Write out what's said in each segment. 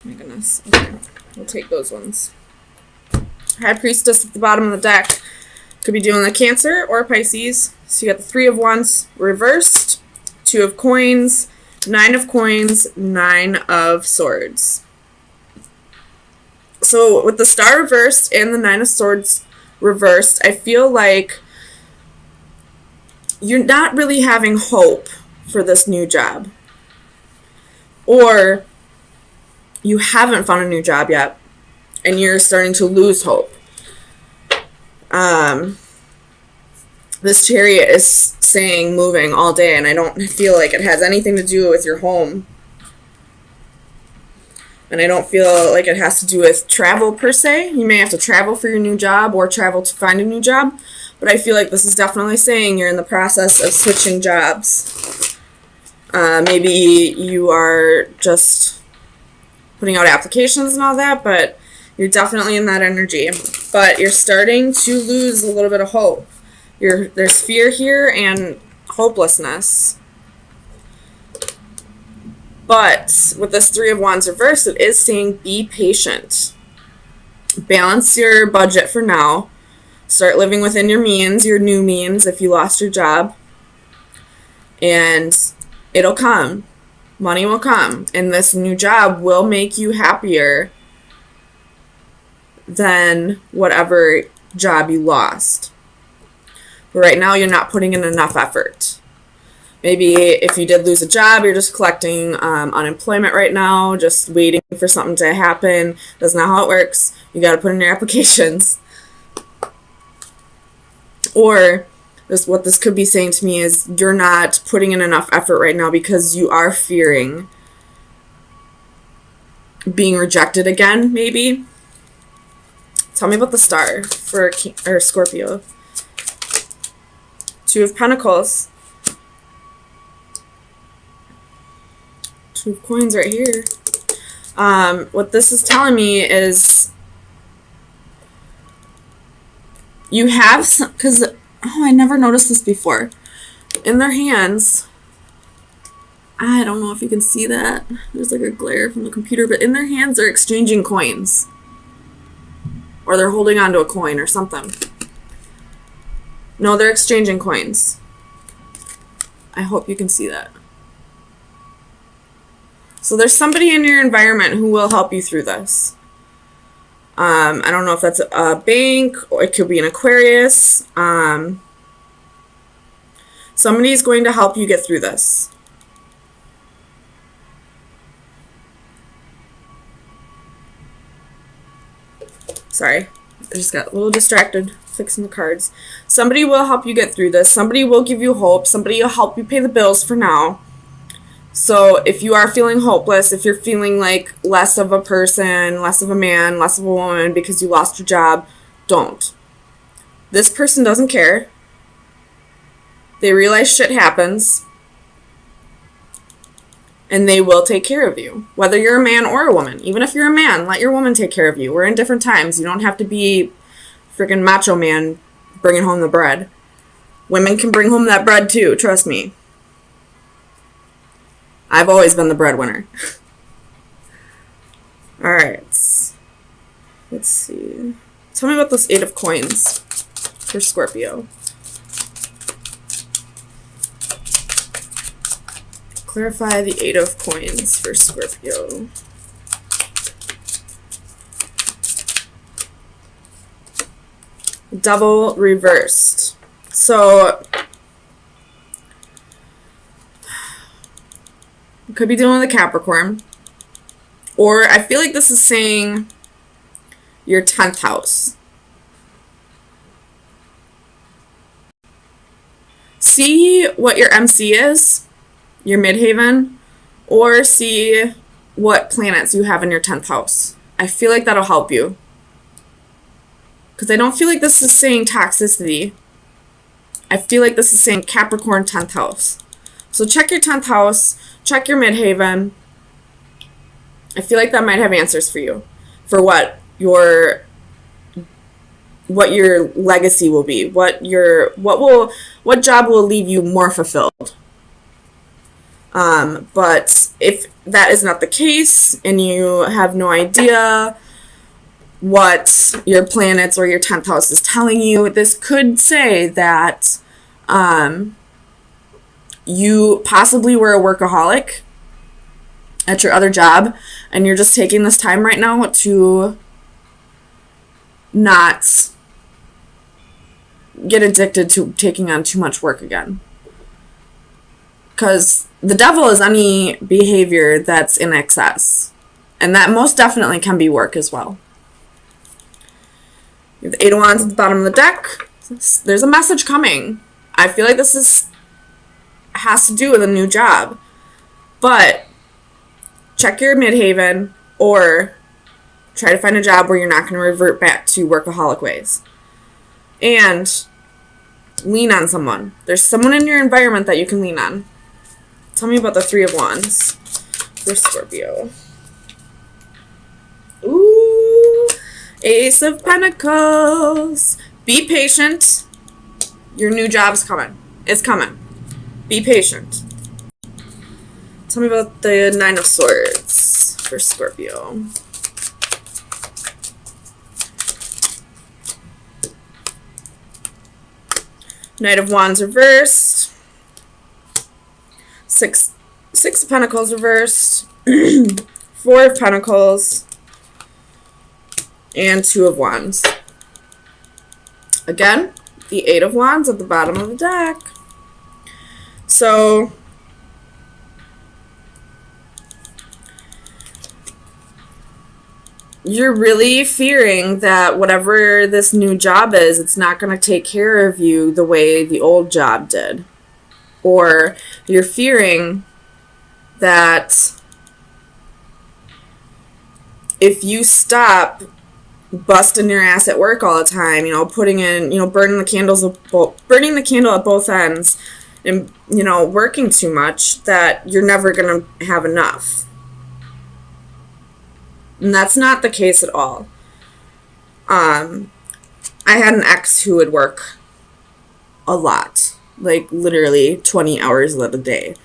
My goodness. Okay, we'll take those ones. High Priestess at the bottom of the deck. Could be dealing with Cancer or Pisces. So you got the Three of Wands reversed, Two of Coins, Nine of Coins, Nine of Swords. So with the Star reversed and the Nine of Swords reversed, I feel like you're not really having hope for this new job. Or you haven't found a new job yet, and you're starting to lose hope. This Chariot is saying moving all day, and I don't feel like it has anything to do with your home. And I don't feel like it has to do with travel per se. You may have to travel for your new job or travel to find a new job, but I feel like this is definitely saying you're in the process of switching jobs. Maybe you are just putting out applications and all that, but you're definitely in that energy. But you're starting to lose a little bit of hope. There's fear here and hopelessness. But with this Three of Wands reversed, it is saying be patient. Balance your budget for now. Start living within your means, your new means, if you lost your job. And it'll come. Money will come. And this new job will make you happier than whatever job you lost. But right now, you're not putting in enough effort. Maybe if you did lose a job, you're just collecting unemployment right now, just waiting for something to happen. That's not how it works. You got to put in your applications. Or what this could be saying to me is you're not putting in enough effort right now because you are fearing being rejected again, maybe. Tell me about the Star for Scorpio. Two of Pentacles. Two of Coins right here. What this is telling me is you have some, because, I never noticed this before. In their hands, I don't know if you can see that. There's like a glare from the computer, but in their hands they're exchanging coins. Or they're holding onto a coin or something. No, they're exchanging coins. I hope you can see that. So there's somebody in your environment who will help you through this. I don't know if that's a bank, or it could be an Aquarius. Somebody's going to help you get through this. Sorry, I just got a little distracted fixing the cards. Somebody will help you get through this. Somebody will give you hope. Somebody will help you pay the bills for now. So if you are feeling hopeless, if you're feeling like less of a person, less of a man, less of a woman because you lost your job, don't. This person doesn't care. They realize shit happens. And they will take care of you. Whether you're a man or a woman. Even if you're a man, let your woman take care of you. We're in different times. You don't have to be freaking macho man bringing home the bread. Women can bring home that bread too, trust me. I've always been the breadwinner. Alright. Let's see. Tell me about this Eight of Coins for Scorpio. Clarify the Eight of Coins for Scorpio. Double reversed. So you could be dealing with a Capricorn. Or I feel like this is saying your 10th house. See what your MC is, your midhaven, or see what planets you have in your 10th house. I feel like that'll help you. Because I don't feel like this is saying toxicity. I feel like this is saying Capricorn 10th house. So check your 10th house, check your midhaven. I feel like that might have answers for you. For what your legacy will be. What job will leave you more fulfilled. But if that is not the case and you have no idea what your planets or your 10th house is telling you, this could say that you possibly were a workaholic at your other job, and you're just taking this time right now to not get addicted to taking on too much work again. Because the devil is any behavior that's in excess, and that most definitely can be work as well. You have the Eight of Wands at the bottom of the deck. There's a message coming. I feel like this has to do with a new job. But check your midhaven, or try to find a job where you're not going to revert back to workaholic ways. And lean on someone. There's someone in your environment that you can lean on. Tell me about the Three of Wands for Scorpio. Ooh, Ace of Pentacles. Be patient. Your new job's coming. It's coming. Be patient. Tell me about the Nine of Swords for Scorpio. Knight of Wands reversed. Six of Pentacles reversed. Four of Pentacles. And Two of Wands. Again, the Eight of Wands at the bottom of the deck. So you're really fearing that whatever this new job is, it's not going to take care of you the way the old job did. Or you're fearing that if you stop busting your ass at work all the time, putting in, burning the candle at both ends, and, working too much, that you're never going to have enough. And that's not the case at all. I had an ex who would work a lot, like literally 20 hours out of the day.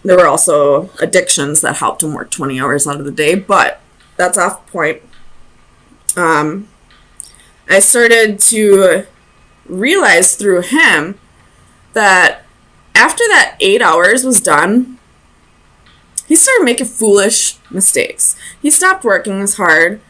There were also addictions that helped him work 20 hours out of the day, but that's off point. I started to realize through him that after that 8 hours was done, he started making foolish mistakes. He stopped working as hard.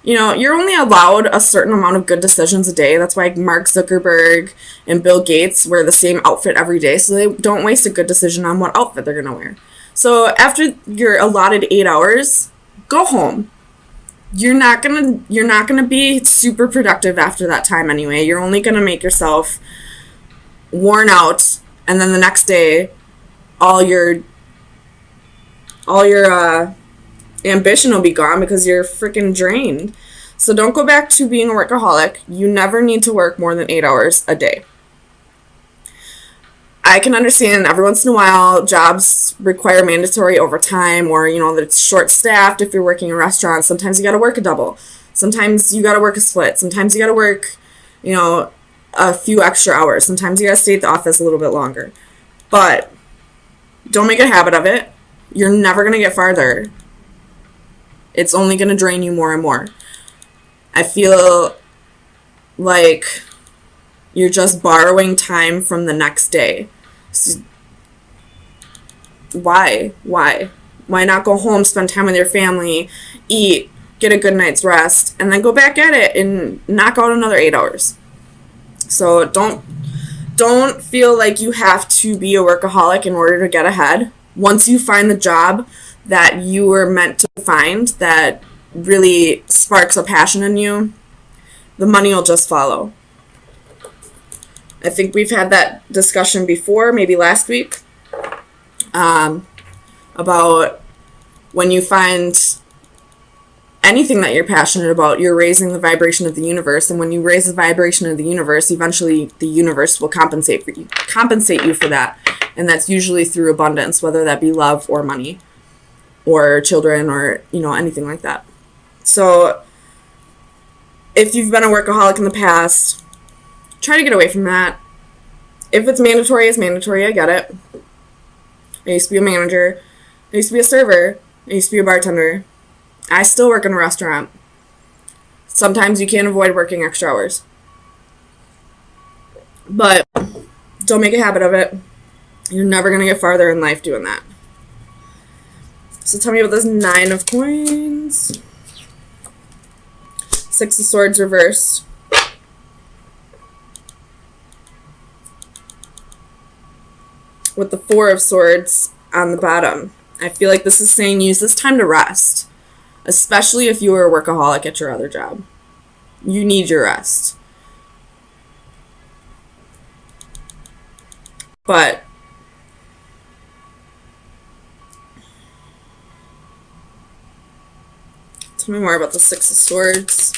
You're only allowed a certain amount of good decisions a day. That's why Mark Zuckerberg and Bill Gates wear the same outfit every day, so they don't waste a good decision on what outfit they're going to wear. So after your allotted 8 hours, go home. You're not gonna be super productive after that time anyway. You're only gonna make yourself worn out, and then the next day, all your ambition will be gone because you're freaking drained. So don't go back to being a workaholic. You never need to work more than 8 hours a day. I can understand every once in a while jobs require mandatory overtime, or that it's short staffed. If you're working in a restaurant, sometimes you got to work a double. Sometimes you got to work a split. Sometimes you got to work, a few extra hours. Sometimes you got to stay at the office a little bit longer. But don't make a habit of it. You're never going to get farther. It's only going to drain you more and more. I feel like you're just borrowing time from the next day. So why? Why not go home, spend time with your family, eat, get a good night's rest, and then go back at it and knock out another 8 hours? So don't feel like you have to be a workaholic in order to get ahead. Once you find the job that you were meant to find, that really sparks a passion in you, the money will just follow. I think we've had that discussion before, maybe last week, about when you find anything that you're passionate about, you're raising the vibration of the universe, and when you raise the vibration of the universe, eventually the universe will compensate you for that, and that's usually through abundance, whether that be love or money or children or anything like that. So if you've been a workaholic in the past, try to get away from that. If it's mandatory, it's mandatory. I get it. I used to be a manager. I used to be a server. I used to be a bartender. I still work in a restaurant. Sometimes you can't avoid working extra hours. But don't make a habit of it. You're never going to get farther in life doing that. So tell me about this 9 of coins. 6 of swords reversed. With the 4 of swords on the bottom. I feel like this is saying use this time to rest. Especially if you were a workaholic at your other job. You need your rest. But tell me more about the 6 of swords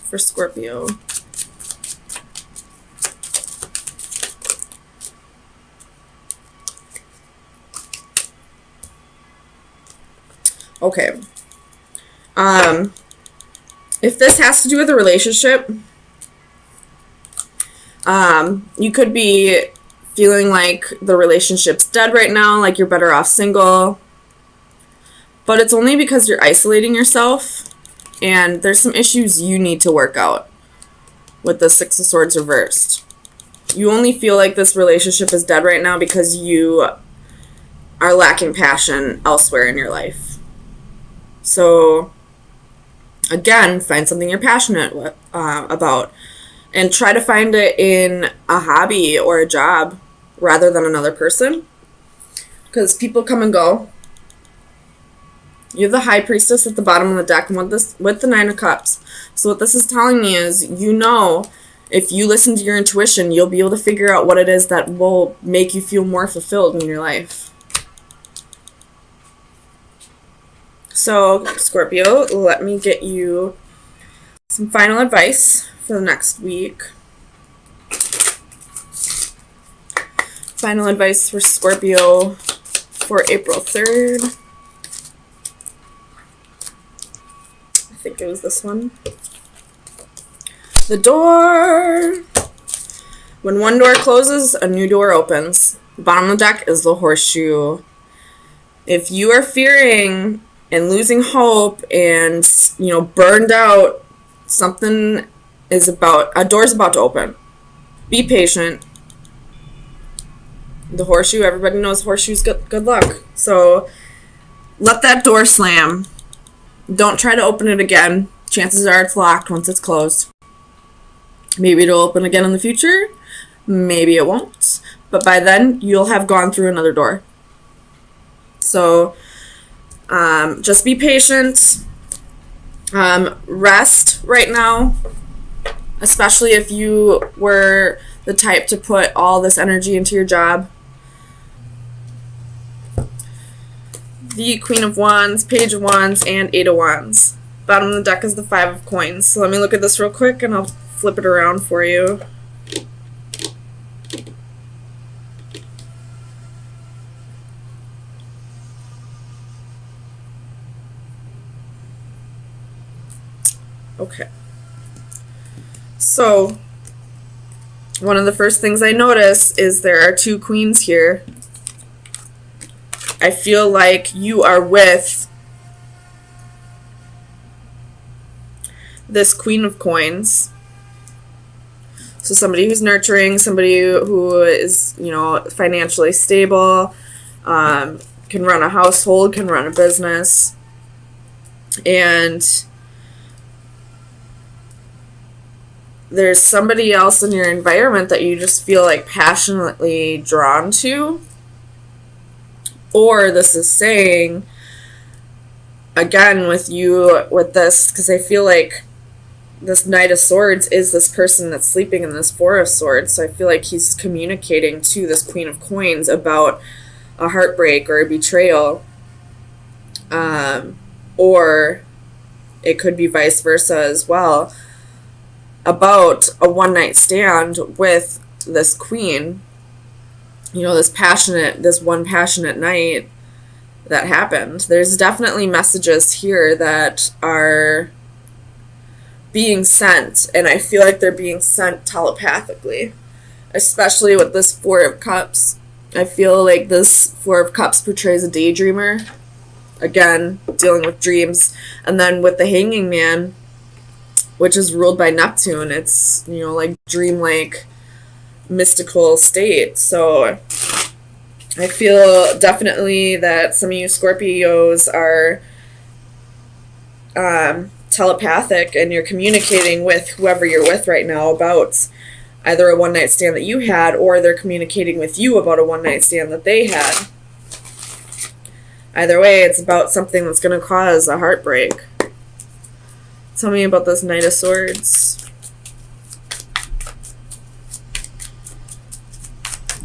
for Scorpio. Okay. If this has to do with a relationship, you could be feeling like the relationship's dead right now, like you're better off single. But it's only because you're isolating yourself, and there's some issues you need to work out with the 6 of swords reversed. You only feel like this relationship is dead right now because you are lacking passion elsewhere in your life. So, again, find something you're passionate about. And try to find it in a hobby or a job rather than another person. Because people come and go. You have the High Priestess at the bottom of the deck with the 9 of Cups. So what this is telling me is, you know, if you listen to your intuition, you'll be able to figure out what it is that will make you feel more fulfilled in your life. So, Scorpio, let me get you some final advice for the next week. Final advice for Scorpio for April 3rd. I think it was this one. The door. When one door closes, a new door opens. The bottom of the deck is the horseshoe. If you are fearing and losing hope and, burned out, a door's about to open. Be patient. The horseshoe, everybody knows horseshoe's good luck. So let that door slam. Don't try to open it again. Chances are it's locked once it's closed. Maybe it'll open again in the future. Maybe it won't. But by then, you'll have gone through another door. So just be patient. Rest right now. Especially if you were the type to put all this energy into your job. The Queen of Wands, Page of Wands, and 8 of Wands. Bottom of the deck is the 5 of Coins. So let me look at this real quick and I'll flip it around for you. Okay. So, one of the first things I notice is there are 2 queens here. I feel like you are with this Queen of Coins. So somebody who's nurturing, somebody who is, financially stable, can run a household, can run a business. And there's somebody else in your environment that you just feel like passionately drawn to. Or this is saying, again, with this, because I feel like this Knight of Swords is this person that's sleeping in this 4 of Swords. So I feel like he's communicating to this Queen of Coins about a heartbreak or a betrayal. Or it could be vice versa as well, about a one-night stand with this queen. This one passionate night that happened. There's definitely messages here that are being sent, and I feel like they're being sent telepathically, especially with this 4 of Cups I feel like this Four of Cups portrays a daydreamer. Again, dealing with dreams. And then with the Hanging Man, which is ruled by Neptune, it's, you know, like dreamlike, mystical state. So I feel definitely that some of you Scorpios are telepathic, and you're communicating with whoever you're with right now about either a one-night stand that you had, or they're communicating with you about a one-night stand that they had. Either way, it's about something that's going to cause a heartbreak. Tell me about this Knight of Swords.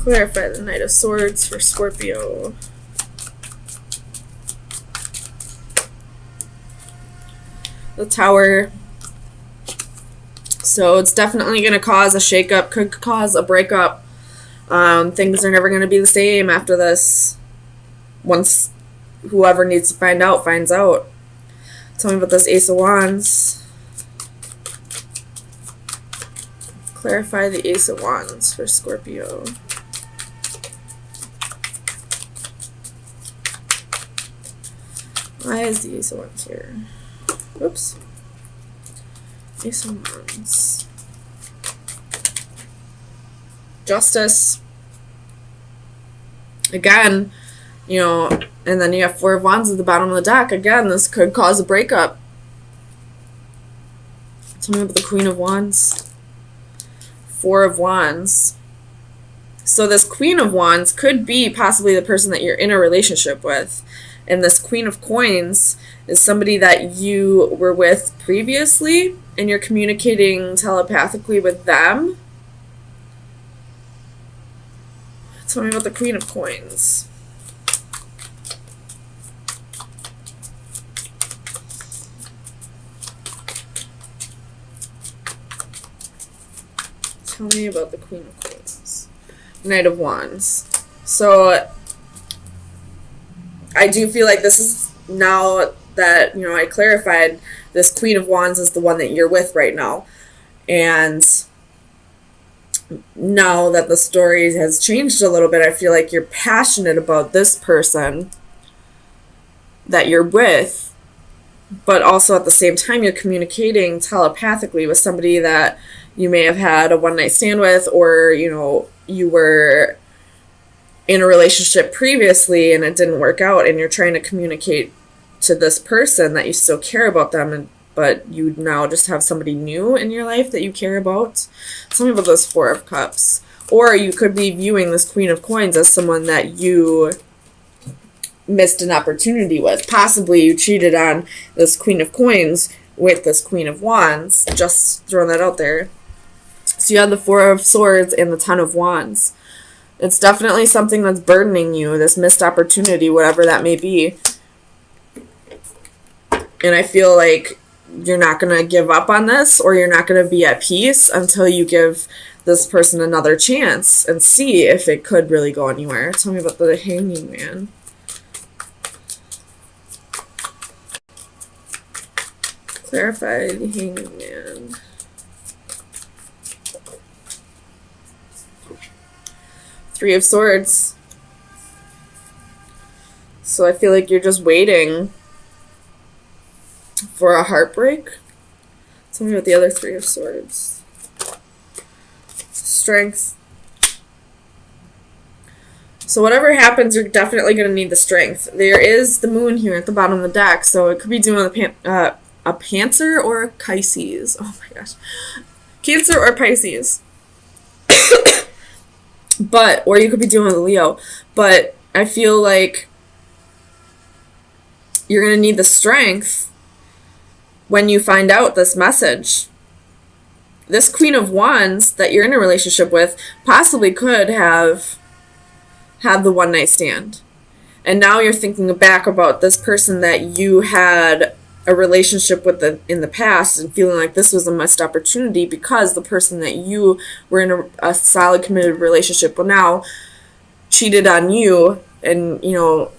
Clarify the Knight of Swords for Scorpio. The Tower. So it's definitely going to cause a shakeup, could cause a breakup. Things are never going to be the same after this. Once whoever needs to find out finds out. Tell me about this Ace of Wands. Clarify the Ace of Wands for Scorpio. Why is the Ace of Wands here? Oops. Ace of Wands. Justice. Again, you know, and then you have Four of Wands at the bottom of the deck. Again, this could cause a breakup. Tell me about the Queen of Wands. Four of Wands. So this Queen of Wands could be possibly the person that you're in a relationship with. And this Queen of Coins is somebody that you were with previously, and you're communicating telepathically with them. Tell me about the Queen of Coins. Tell me about the Queen of Coins. Knight of Wands. So I do feel like this is, now that, you know, I clarified, this Queen of Wands is the one that you're with right now. And now that the story has changed a little bit, I feel like you're passionate about this person that you're with, but also at the same time you're communicating telepathically with somebody that you may have had a one-night stand with, or, you know, you were in a relationship previously and it didn't work out, and you're trying to communicate to this person that you still care about them, but you now just have somebody new in your life that you care about. Tell me about this Four of Cups. Or you could be viewing this Queen of Coins as someone that you missed an opportunity with. Possibly you cheated on this Queen of Coins with this Queen of Wands. Just throwing that out there. So you have the Four of Swords and the Ten of Wands. It's definitely something that's burdening you, this missed opportunity, whatever that may be. And I feel like you're not going to give up on this, or you're not going to be at peace until you give this person another chance and see if it could really go anywhere. Tell me about the Hanging Man. Clarify the Hanging Man. Three of Swords. So I feel like you're just waiting for a heartbreak. Tell me about the other Three of Swords. Strength. So whatever happens, you're definitely going to need the strength. There is the Moon here at the bottom of the deck, so it could be doing a Panther or a Pisces. Oh my gosh. Cancer or Pisces. But, or you could be doing a Leo. But I feel like you're going to need the strength when you find out this message. This Queen of Wands that you're in a relationship with possibly could have had the one-night stand. And now you're thinking back about this person that you had a relationship with in the past, and feeling like this was a missed opportunity because the person that you were in a solid, committed relationship with now cheated on you, and, you know,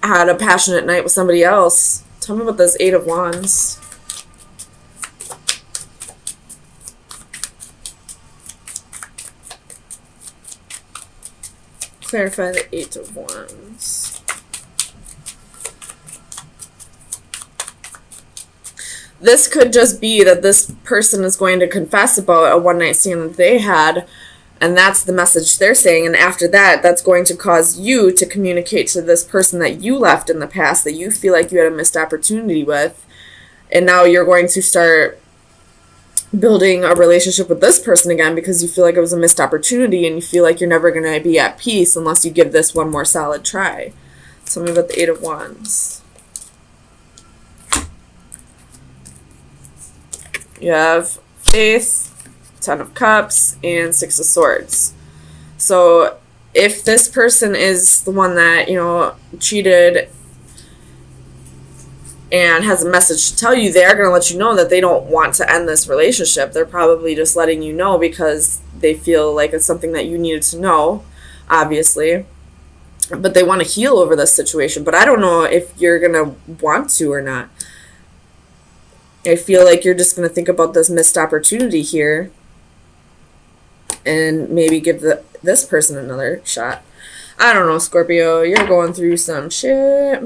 had a passionate night with somebody else. Tell me about this Eight of Wands. Clarify the Eight of Wands. This could just be that this person is going to confess about a one-night stand that they had, and that's the message they're saying. And after that, that's going to cause you to communicate to this person that you left in the past, that you feel like you had a missed opportunity with. And now you're going to start building a relationship with this person again because you feel like it was a missed opportunity, and you feel like you're never going to be at peace unless you give this one more solid try. Tell me about the Eight of Wands. You have Faith, Ten of Cups, and Six of Swords. So if this person is the one that, cheated and has a message to tell you, they're going to let you know that they don't want to end this relationship. They're probably just letting you know because they feel like it's something that you needed to know, obviously. But they want to heal over this situation. But I don't know if you're going to want to or not. I feel like you're just going to think about this missed opportunity here and maybe give this person another shot. I don't know, Scorpio. You're going through some shit.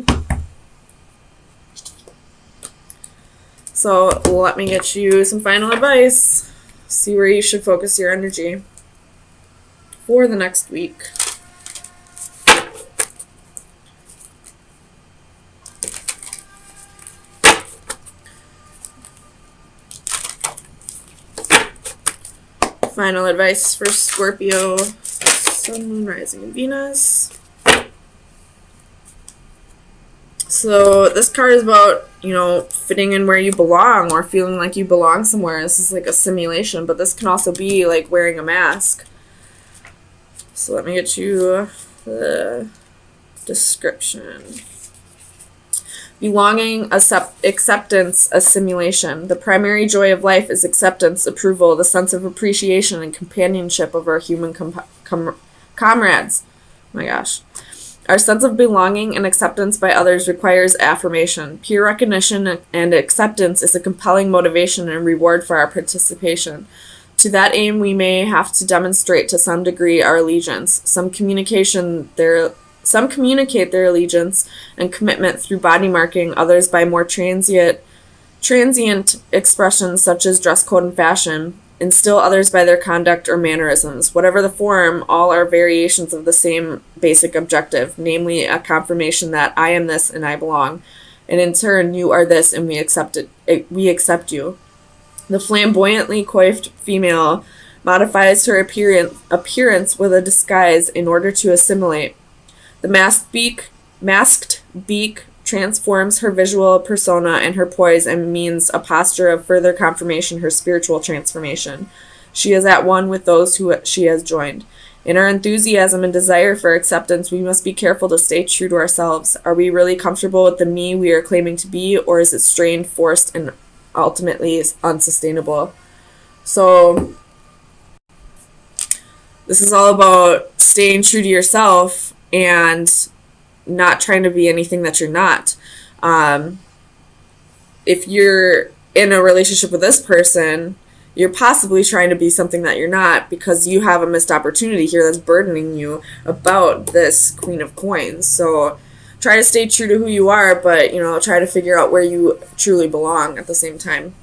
So let me get you some final advice. See where you should focus your energy for the next week. Final advice for Scorpio, Sun, Moon, Rising, and Venus. So this card is about, fitting in where you belong or feeling like you belong somewhere. This is like a simulation, but this can also be like wearing a mask. So let me get you the description. Belonging, acceptance, assimilation. The primary joy of life is acceptance, approval, the sense of appreciation and companionship of our human comrades. Oh my gosh. Our sense of belonging and acceptance by others requires affirmation. Peer recognition and acceptance is a compelling motivation and reward for our participation. To that aim, we may have to demonstrate to some degree our allegiance. Some communicate their allegiance and commitment through body marking, others by more transient expressions such as dress code and fashion, and still others by their conduct or mannerisms. Whatever the form, all are variations of the same basic objective, namely a confirmation that I am this and I belong, and in turn you are this and we accept you. The flamboyantly coiffed female modifies her appearance with a disguise in order to assimilate. The masked beak transforms her visual persona and her poise and means a posture of further confirmation, her spiritual transformation. She is at one with those who she has joined. In our enthusiasm and desire for acceptance, we must be careful to stay true to ourselves. Are we really comfortable with the me we are claiming to be, or is it strained, forced, and ultimately unsustainable? So this is all about staying true to yourself and not trying to be anything that you're not. If you're in a relationship with this person, you're possibly trying to be something that you're not because you have a missed opportunity here that's burdening you about this Queen of Coins. So try to stay true to who you are, but, try to figure out where you truly belong at the same time.